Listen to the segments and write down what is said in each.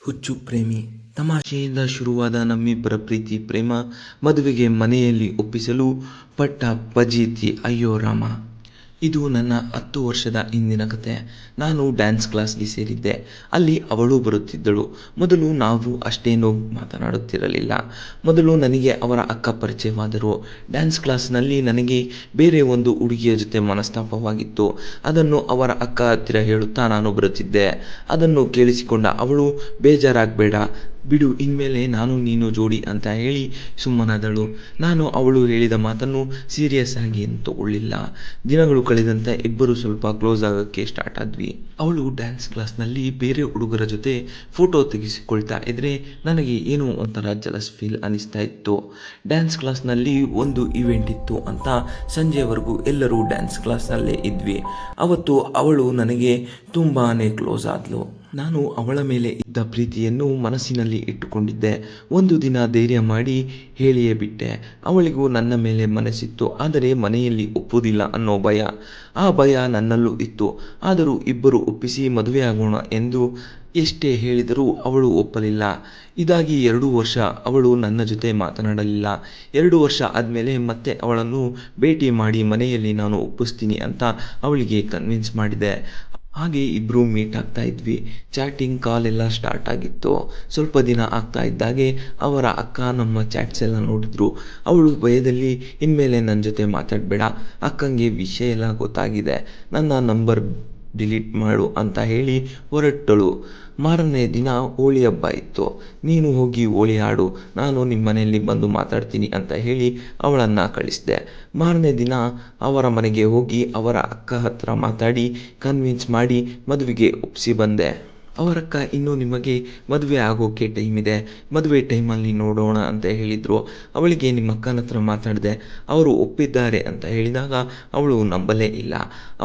ಹುಚ್ಚು ಪ್ರೇಮಿ. ತಮಾಷೆಯಿಂದ ಶುರುವಾದ ನಮ್ಮಿಬ್ಬರ ಪ್ರೀತಿ ಪ್ರೇಮ ಮದುವೆಗೆ ಮನೆಯಲ್ಲಿ ಒಪ್ಪಿಸಲು ಪಟ್ಟ ಫಜೀತಿ ಅಯ್ಯೋ ರಾಮ. ಇದು ನನ್ನ 10 ವರ್ಷದ ಹಿಂದಿನ ಕತೆ. ನಾನು ಡ್ಯಾನ್ಸ್ ಕ್ಲಾಸ್ಗೆ ಸೇರಿದ್ದೆ. ಅಲ್ಲಿ ಅವಳು ಬರುತ್ತಿದ್ದಳು. ಮೊದಲು ನಾವು ಅಷ್ಟೇನೂ ಮಾತನಾಡುತ್ತಿರಲಿಲ್ಲ. ಮೊದಲು ನನಗೆ ಅವರ ಅಕ್ಕ ಪರಿಚಯವಾದರು. ಡ್ಯಾನ್ಸ್ ಕ್ಲಾಸ್ನಲ್ಲಿ ನನಗೆ ಬೇರೆ ಒಂದು ಹುಡುಗಿಯ ಜೊತೆ ಮನಸ್ತಾಪವಾಗಿತ್ತು. ಅದನ್ನು ಅವರ ಅಕ್ಕ ಹತ್ತಿರ ಹೇಳುತ್ತಾ ನಾನು ಬರುತ್ತಿದ್ದೆ. ಅದನ್ನು ಕೇಳಿಸಿಕೊಂಡ ಅವಳು ಬೇಜಾರಾಗ್ಬೇಡ ಬಿಡು, ಇನ್ಮೇಲೆ ನಾನು ನೀನು ಜೋಡಿ ಅಂತ ಹೇಳಿ ಸುಮ್ಮನಾದಳು. ನಾನು ಅವಳು ಹೇಳಿದ ಮಾತನ್ನು ಸೀರಿಯಸ್ ಆಗಿ ಏನು ತಗೊಳ್ಳಿಲ್ಲ. ದಿನಗಳು ಕಳೆದಂತೆ ಇಬ್ಬರು ಸ್ವಲ್ಪ ಕ್ಲೋಸ್ ಆಗಕ್ಕೆ ಸ್ಟಾರ್ಟ್ ಆದ್ವಿ. ಅವಳು ಡ್ಯಾನ್ಸ್ ಕ್ಲಾಸ್ನಲ್ಲಿ ಬೇರೆ ಹುಡುಗರ ಜೊತೆ ಫೋಟೋ ತೆಗೆಸಿಕೊಳ್ತಾ ಇದ್ರೆ ನನಗೆ ಏನೋ ಒಂಥರ ಜಲಸ್ ಫೀಲ್ ಅನಿಸ್ತಾ ಇತ್ತು. ಡ್ಯಾನ್ಸ್ ಕ್ಲಾಸ್ನಲ್ಲಿ ಒಂದು ಇವೆಂಟ್ ಇತ್ತು ಅಂತ ಸಂಜೆವರೆಗೂ ಎಲ್ಲರೂ ಡ್ಯಾನ್ಸ್ ಕ್ಲಾಸ್ನಲ್ಲೇ ಇದ್ವಿ. ಅವತ್ತು ಅವಳು ನನಗೆ ತುಂಬಾನೇ ಕ್ಲೋಸ್ ಆದ್ಲು. ನಾನು ಅವಳ ಮೇಲೆ ಇದ್ದ ಪ್ರೀತಿಯನ್ನು ಮನಸ್ಸಿನಲ್ಲಿ ಇಟ್ಟುಕೊಂಡಿದ್ದೆ. ಒಂದು ದಿನ ಧೈರ್ಯ ಮಾಡಿ ಹೇಳಿಯೇ ಬಿಟ್ಟೆ. ಅವಳಿಗೂ ನನ್ನ ಮೇಲೆ ಮನಸ್ಸಿತ್ತು, ಆದರೆ ಮನೆಯಲ್ಲಿ ಒಪ್ಪುವುದಿಲ್ಲ ಅನ್ನೋ ಭಯ. ಆ ಭಯ ನನ್ನಲ್ಲೂ ಇತ್ತು. ಆದರೂ ಇಬ್ಬರು ಒಪ್ಪಿಸಿ ಮದುವೆಯಾಗೋಣ ಎಂದು ಎಷ್ಟೇ ಹೇಳಿದರೂ ಅವಳು ಒಪ್ಪಲಿಲ್ಲ. ಇದಾಗಿ 2 ವರ್ಷ ಅವಳು ನನ್ನ ಜೊತೆ ಮಾತನಾಡಲಿಲ್ಲ. 2 ವರ್ಷ ಆದ್ಮೇಲೆ ಮತ್ತೆ ಅವಳನ್ನು ಭೇಟಿ ಮಾಡಿ ಮನೆಯಲ್ಲಿ ನಾನು ಒಪ್ಪಿಸ್ತೀನಿ ಅಂತ ಅವಳಿಗೆ ಕನ್ವಿನ್ಸ್ ಮಾಡಿದೆ. ಹಾಗೆ ಇಬ್ರು ಮೀಟ್ ಆಗ್ತಾ ಇದ್ವಿ. ಚಾಟಿಂಗ್, ಕಾಲ್ ಎಲ್ಲ ಸ್ಟಾರ್ಟ್ ಆಗಿತ್ತು. ಸ್ವಲ್ಪ ದಿನ ಆಗ್ತಾ ಇದ್ದಾಗೆ ಅವರ ಅಕ್ಕ ನಮ್ಮ ಚಾಟ್ಸ್ ಎಲ್ಲ ನೋಡಿದ್ರು. ಅವಳು ಭಯದಲ್ಲಿ ಇನ್ಮೇಲೆ ನನ್ನ ಜೊತೆ ಮಾತಾಡಬೇಡ, ಅಕ್ಕಂಗೆ ವಿಷಯ ಎಲ್ಲ ಗೊತ್ತಾಗಿದೆ, ನನ್ನ ನಂಬರ್ ಡಿಲೀಟ್ ಮಾಡು ಅಂತ ಹೇಳಿ ಹೊರಟಳು. ಮಾರನೇ ದಿನ ಹೋಳಿ ಹಬ್ಬ ಇತ್ತು. ನೀನು ಹೋಗಿ ಹೋಳಿ ಆಡು, ನಾನು ನಿಮ್ಮನೆಯಲ್ಲಿ ಬಂದು ಮಾತಾಡ್ತೀನಿ ಅಂತ ಹೇಳಿ ಅವಳನ್ನು ಕಳಿಸಿದೆ. ಮಾರನೇ ದಿನ ಅವರ ಮನೆಗೆ ಹೋಗಿ ಅವರ ಅಕ್ಕ ಹತ್ರ ಮಾತಾಡಿ ಕನ್ವಿನ್ಸ್ ಮಾಡಿ ಮದುವೆಗೆ ಒಪ್ಪಿಸಿ ಬಂದೆ. ಅವರಕ್ಕ ಇನ್ನೂ ನಿಮಗೆ ಮದುವೆ ಆಗೋಕ್ಕೆ ಟೈಮ್ ಇದೆ, ಮದುವೆ ಟೈಮಲ್ಲಿ ನೋಡೋಣ ಅಂತ ಹೇಳಿದರು. ಅವಳಿಗೆ ನಿಮ್ಮ ಅಕ್ಕನ ಹತ್ರ ಮಾತಾಡಿದೆ, ಅವರು ಒಪ್ಪಿದ್ದಾರೆ ಅಂತ ಹೇಳಿದಾಗ ಅವಳು ನಂಬಲೇ ಇಲ್ಲ.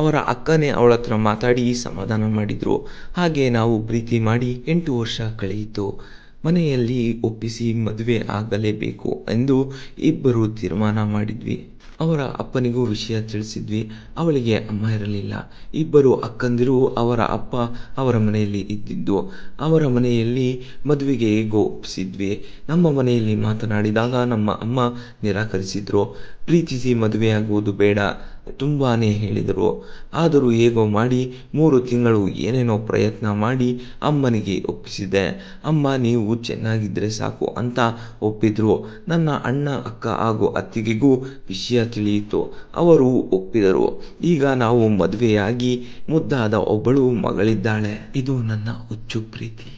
ಅವರ ಅಕ್ಕನೇ ಅವಳ ಹತ್ರ ಮಾತಾಡಿ ಸಮಾಧಾನ ಮಾಡಿದರು. ಹಾಗೆ ನಾವು ಪ್ರೀತಿ ಮಾಡಿ 8 ವರ್ಷ ಕಳೆಯಿತು. ಮನೆಯಲ್ಲಿ ಒಪ್ಪಿಸಿ ಮದುವೆ ಆಗಲೇಬೇಕು ಎಂದು ಇಬ್ಬರು ತೀರ್ಮಾನ ಮಾಡಿದ್ವಿ. ಅವರ ಅಪ್ಪನಿಗೂ ವಿಷಯ ತಿಳಿಸಿದ್ವಿ. ಅವಳಿಗೆ ಅಮ್ಮ ಇರಲಿಲ್ಲ. ಇಬ್ಬರು ಅಕ್ಕಂದಿರು ಅವರ ಅಪ್ಪ ಅವರ ಮನೆಯಲ್ಲಿ ಇದ್ದಿದ್ದು. ಅವರ ಮನೆಯಲ್ಲಿ ಮದುವೆಗೆ ಹೇಗೋ ಒಪ್ಪಿಸಿದ್ವಿ. ನಮ್ಮ ಮನೆಯಲ್ಲಿ ಮಾತನಾಡಿದಾಗ ನಮ್ಮ ಅಮ್ಮ ನಿರಾಕರಿಸಿದ್ರು. ಪ್ರೀತಿಸಿ ಮದುವೆಯಾಗುವುದು ಬೇಡ ತುಂಬಾನೇ ಹೇಳಿದರು. ಆದರೂ ಹೇಗೋ ಮಾಡಿ 3 ತಿಂಗಳು ಏನೇನೋ ಪ್ರಯತ್ನ ಮಾಡಿ ಅಮ್ಮನಿಗೆ ಒಪ್ಪಿಸಿದೆ. ಅಮ್ಮ ನೀವು ಚೆನ್ನಾಗಿದ್ರೆ ಸಾಕು ಅಂತ ಒಪ್ಪಿದ್ರು. ನನ್ನ ಅಣ್ಣ, ಅಕ್ಕ ಹಾಗೂ ಅತ್ತಿಗೆಗೂ ವಿಷಯ ತಿಳಿಯಿತು. ಅವರು ಒಪ್ಪಿದರು. ಈಗ ನಾವು ಮದುವೆಯಾಗಿ ಮುದ್ದಾದ ಒಬ್ಬಳು ಮಗಳಿದ್ದಾಳೆ. ಇದು ನನ್ನ ಹುಚ್ಚು ಪ್ರೀತಿ.